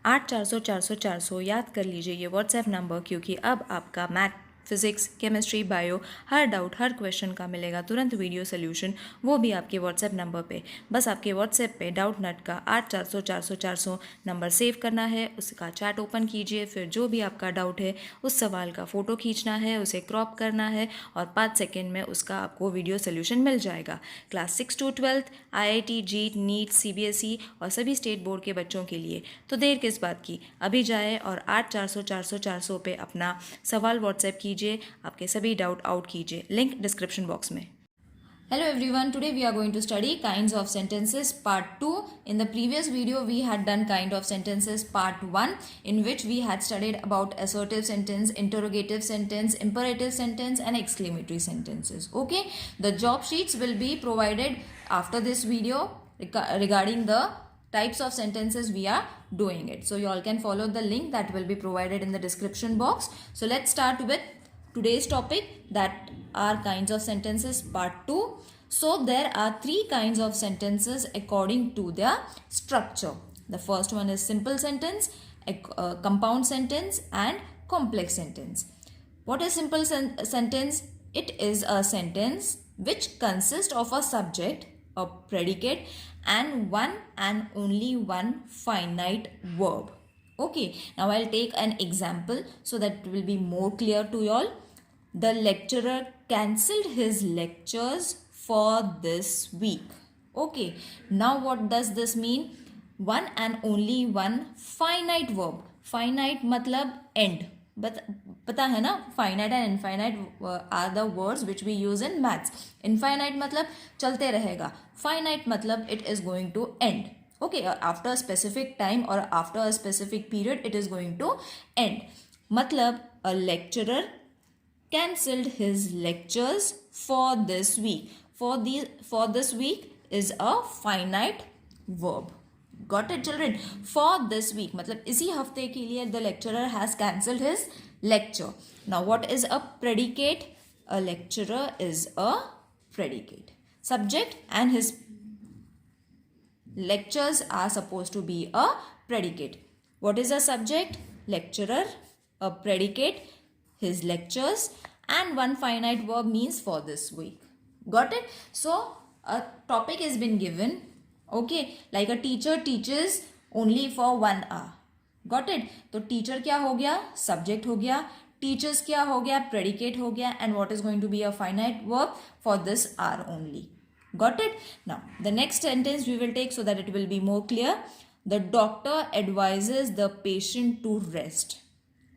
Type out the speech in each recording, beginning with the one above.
8 400 400 400 याद कर लीजिए ये व्हाट्सएप नंबर, क्योंकि अब आपका मैथ, फिजिक्स, केमिस्ट्री, बायो हर डाउट, हर क्वेश्चन का मिलेगा तुरंत वीडियो सोल्यूशन, वो भी आपके व्हाट्सएप नंबर पे। बस आपके व्हाट्सएप पे डाउट नट का 8 400 400 400 नंबर सेव करना है, उसका चैट ओपन कीजिए, फिर जो भी आपका डाउट है उस सवाल का फ़ोटो खींचना है, उसे क्रॉप करना है और 5 सेकेंड में उसका आपको वीडियो सोल्यूशन मिल जाएगा। Class 6 to 12 IIT, JEE, NEET, CBSE और सभी स्टेट बोर्ड के बच्चों के लिए। तो देर किस बात की, अभी जाए और 8 400 400 400 पे अपना सवाल व्हाट्सएप कीजिए, आपके सभी डाउट आउट कीजिए, लिंक डिस्क्रिप्शन बॉक्स में। Hello everyone, today we are going to study kinds of sentences part 2. In the previous video we had done kind of sentences part 1, in which we had studied about assertive sentence, interrogative sentence, imperative sentence and exclamatory sentences. Okay, the job sheets will be provided after this video regarding the types of sentences we are doing it. So you all can follow the link that will be provided in the description box. So let's start with today's topic, that are kinds of sentences part 2. So there are 3 kinds of sentences according to their structure. The first one is simple sentence, compound sentence and complex sentence. What is simple sentence? It is a sentence which consists of a subject, a predicate and one and only one finite verb. Okay, now I'll take an example so that it will be more clear to you all. The lecturer cancelled his lectures for this week. Okay, now what does this mean? One and only one finite verb. Finite matlab end. But पता है ना, finite and infinite are the words which we use in maths. Infinite matlab चलते रहेगा. Finite matlab it is going to end. Okay, after a specific time or after a specific period it is going to end. Matlab a lecturer cancelled his lectures for this week. For this week is a finite verb. Got it children? For this week मतलब इसी हफ्ते के लिए the lecturer has cancelled his lecture. Now what is a predicate? A lecturer is a predicate. Subject and his lectures are supposed to be a predicate. What is a subject? Lecturer. A predicate, his lectures, and one finite verb means for this week. Got it? So a topic has been given. Okay, like a teacher teaches only for 1 hour. Got it? तो teacher क्या हो गया? Subject हो गया. Teachers क्या हो गया? Predicate हो गया. And what is going to be a finite verb for this hour only. Got it? Now the next sentence we will take so that it will be more clear. The doctor advises the patient to rest.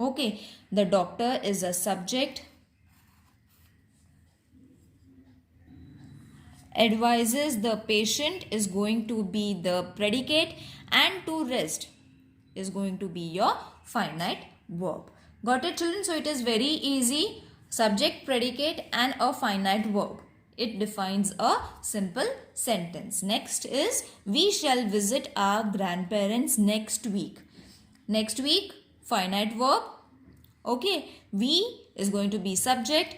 Okay, the doctor is a subject, advises the patient is going to be the predicate, and to rest is going to be your finite verb. Got it children? So it is very easy. Subject, predicate and a finite verb. It defines a simple sentence. Next is we shall visit our grandparents next week. Next week, finite verb. Okay, we is going to be subject,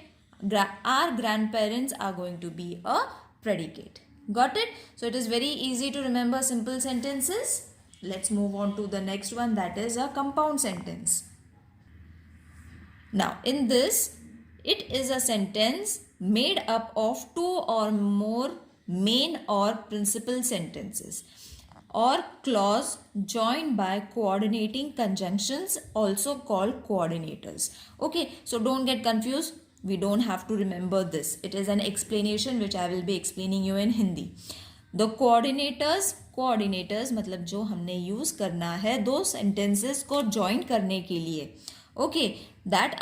our grandparents are going to be a predicate. Got it? So it is very easy to remember simple sentences. Let's move on to the next one, that is a compound sentence. Now in this, it is a sentence made up of 2 or more main or principal sentences or clause joined by coordinating conjunctions, also called coordinators. Okay, so don't get confused. We don't have to remember this. It is an explanation which I will be explaining you in Hindi. The coordinators मतलब जो हमने use करना है दो sentences को join करने के लिए. Okay, that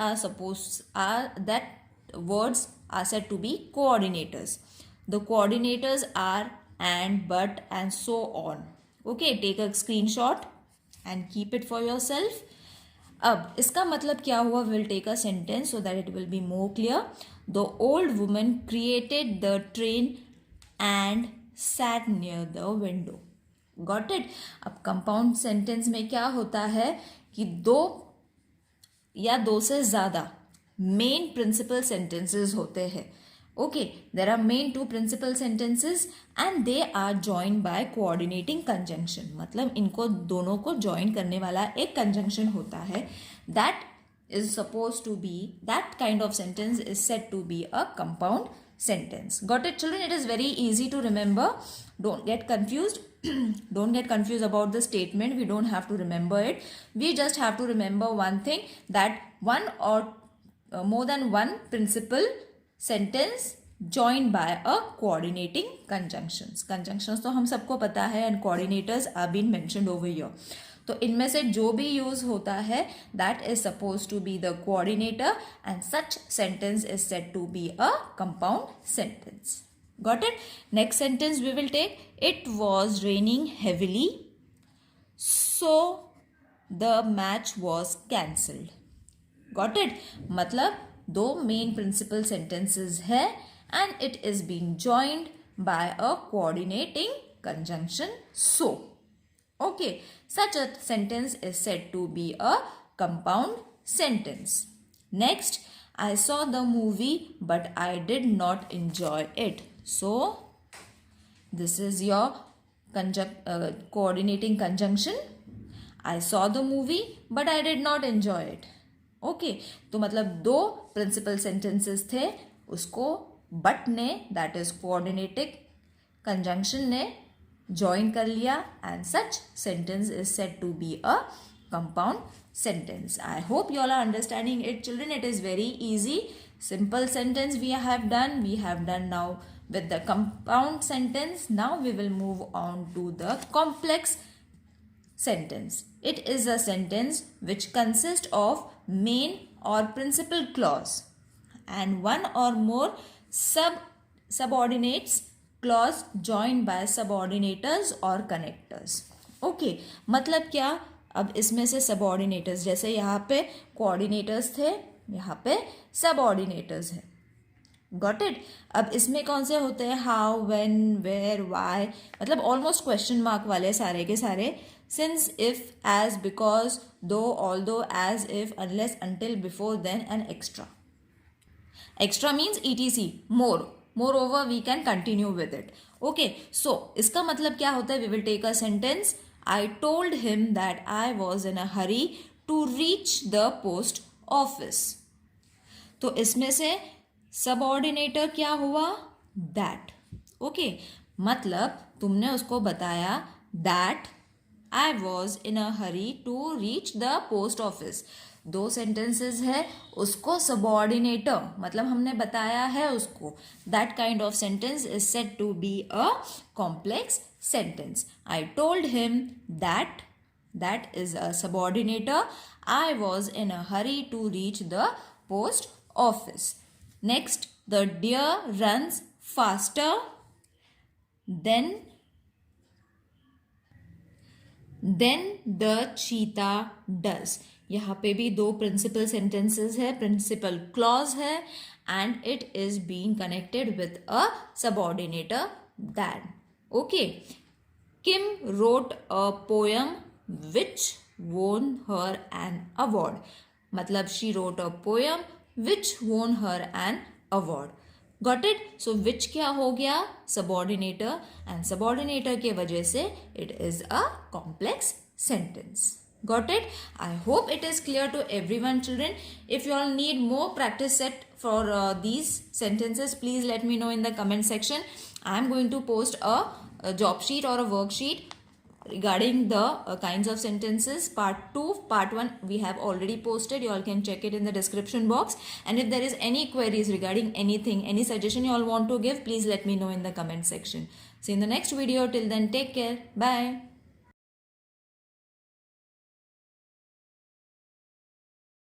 words are said to be coordinators. The coordinators are and, but and so on. Okay, take a screenshot and keep it for yourself. अब इसका मतलब क्या हुआ? We'll take a sentence so that it will be more clear. The old woman created the train and sat near the window. Got it? अब compound sentence में क्या होता है कि 2 या 2 से ज़्यादा मेन प्रिंसिपल सेंटेंसेस होते हैं. Okay, there are main two principal sentences and they are joined by coordinating conjunction. मतलब इनको दोनों को join करने वाला एक conjunction होता है. That is supposed to be, that kind of sentence is said to be a compound sentence. Got it, children? It is very easy to remember. Don't get confused. Don't get confused about the statement. We don't have to remember it. We just have to remember one thing, that one or more than one principal sentence joined by a coordinating conjunctions. Conjunctions तो हम सबको पता है and coordinators are being mentioned over here. तो इनमें से जो भी यूज होता है that is supposed to be the coordinator and such sentence is said to be a compound sentence. Got it? Next sentence we will take. It was raining heavily, so the match was cancelled. Got it? मतलब दो main principal sentences है and it is being joined by a coordinating conjunction so. Okay, such a sentence is said to be a compound sentence. Next, I saw the movie but I did not enjoy it. So, this is your coordinating conjunction. I saw the movie but I did not enjoy it. Okay तो मतलब दो principal sentences थे, उसको but ने that is coordinating conjunction ने join कर लिया and such sentence is said to be a compound sentence. I hope you all are understanding it children. It is very easy. Simple sentence we have done now with the compound sentence. Now we will move on to the complex sentence. It is a sentence which consists of main or principal clause and one or more subordinates clause joined by subordinators or connectors. Okay, मतलब क्या, अब इसमें से subordinators, जैसे यहाँ पे coordinators थे, यहाँ पे subordinators है. Got it? अब इसमें कौन से होते हैं? How, when, where, why, मतलब ऑलमोस्ट क्वेश्चन मार्क वाले सारे के सारे. Since, if, as, because, though, although, as, if, unless, until, before, then and extra. Extra means etc, more. Moreover, we can continue with it. Okay, so इसका मतलब क्या होता है? We will take a sentence. I told him that I was in a hurry to reach the post office. तो इसमें से सबऑर्डिनेटर क्या हुआ? दैट. ओके, मतलब तुमने उसको बताया that I was in a hurry to reach the post office. दो सेंटेंसेस है, उसको सबऑर्डिनेटर मतलब हमने बताया है उसको. That kind of sentence is said to be a complex sentence. I told him that, that is a subordinator. I was in a hurry to reach the post office. Next, the deer runs faster than the cheetah does. यहाँ पे भी दो principal sentences है, principal clause है and it is being connected with a subordinator than. Okay, Kim wrote a poem which won her an award. मतलब she wrote a poem which won her an award. Got it? So which क्या हो गया? Subordinator, and subordinator के वजह से it is a complex sentence. Got it? I hope it is clear to everyone, children. If you all need more practice set for these sentences, please let me know in the comment section. I am going to post a job sheet or a worksheet regarding the kinds of sentences. Part 2, part 1 we have already posted. You all can check it in the description box. And if there is any queries regarding anything, any suggestion you all want to give, please let me know in the comment section. See you in the next video. Till then, take care. Bye.